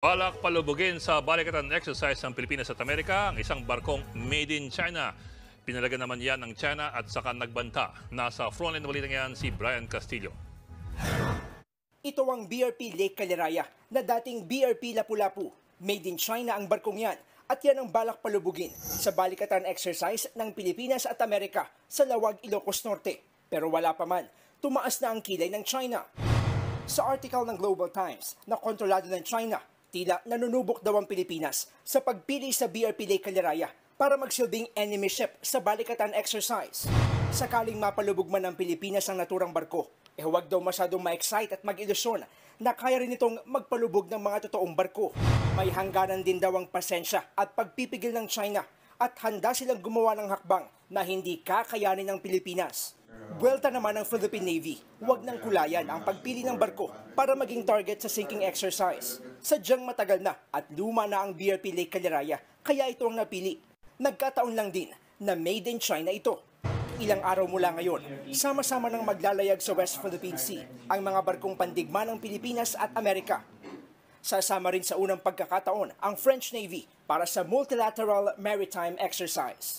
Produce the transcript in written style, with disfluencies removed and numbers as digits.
Balak palubugin sa balikatan exercise ng Pilipinas at Amerika ang isang barkong made in China. Pinalaga naman yan ng China at saka nagbanta. Nasa frontline na balita yan si Brian Castillo. Ito ang BRP Lake Caliraya na dating BRP Lapu-Lapu. Made in China ang barkong yan at yan ang balak palubugin sa balikatan exercise ng Pilipinas at Amerika sa Lawag, Ilocos Norte. Pero wala pa man, tumaas na ang kilay ng China. Sa article ng Global Times na kontrolado ng China, tila nanunubok daw ang Pilipinas sa pagpili sa BRP Lake Caliraya para magsilbing enemy ship sa balikatan exercise. Sakaling mapalubog man ng Pilipinas ang naturang barko, huwag daw masyadong ma-excite at mag-ilusyon na kaya rin itong magpalubog ng mga totoong barko. May hangganan din daw ang pasensya at pagpipigil ng China at handa silang gumawa ng hakbang na hindi kakayanin ng Pilipinas. Buwelta naman ng Philippine Navy, huwag nang kulayan ang pagpili ng barko para maging target sa sinking exercise. Sadyang matagal na at luma na ang BRP Lake Caliraya, kaya ito ang napili. Nagkataon lang din na made in China ito. Ilang araw mula ngayon, sama-sama nang maglalayag sa West Philippine Sea ang mga barkong pandigma ng Pilipinas at Amerika. Sasama rin sa unang pagkakataon ang French Navy para sa multilateral maritime exercise.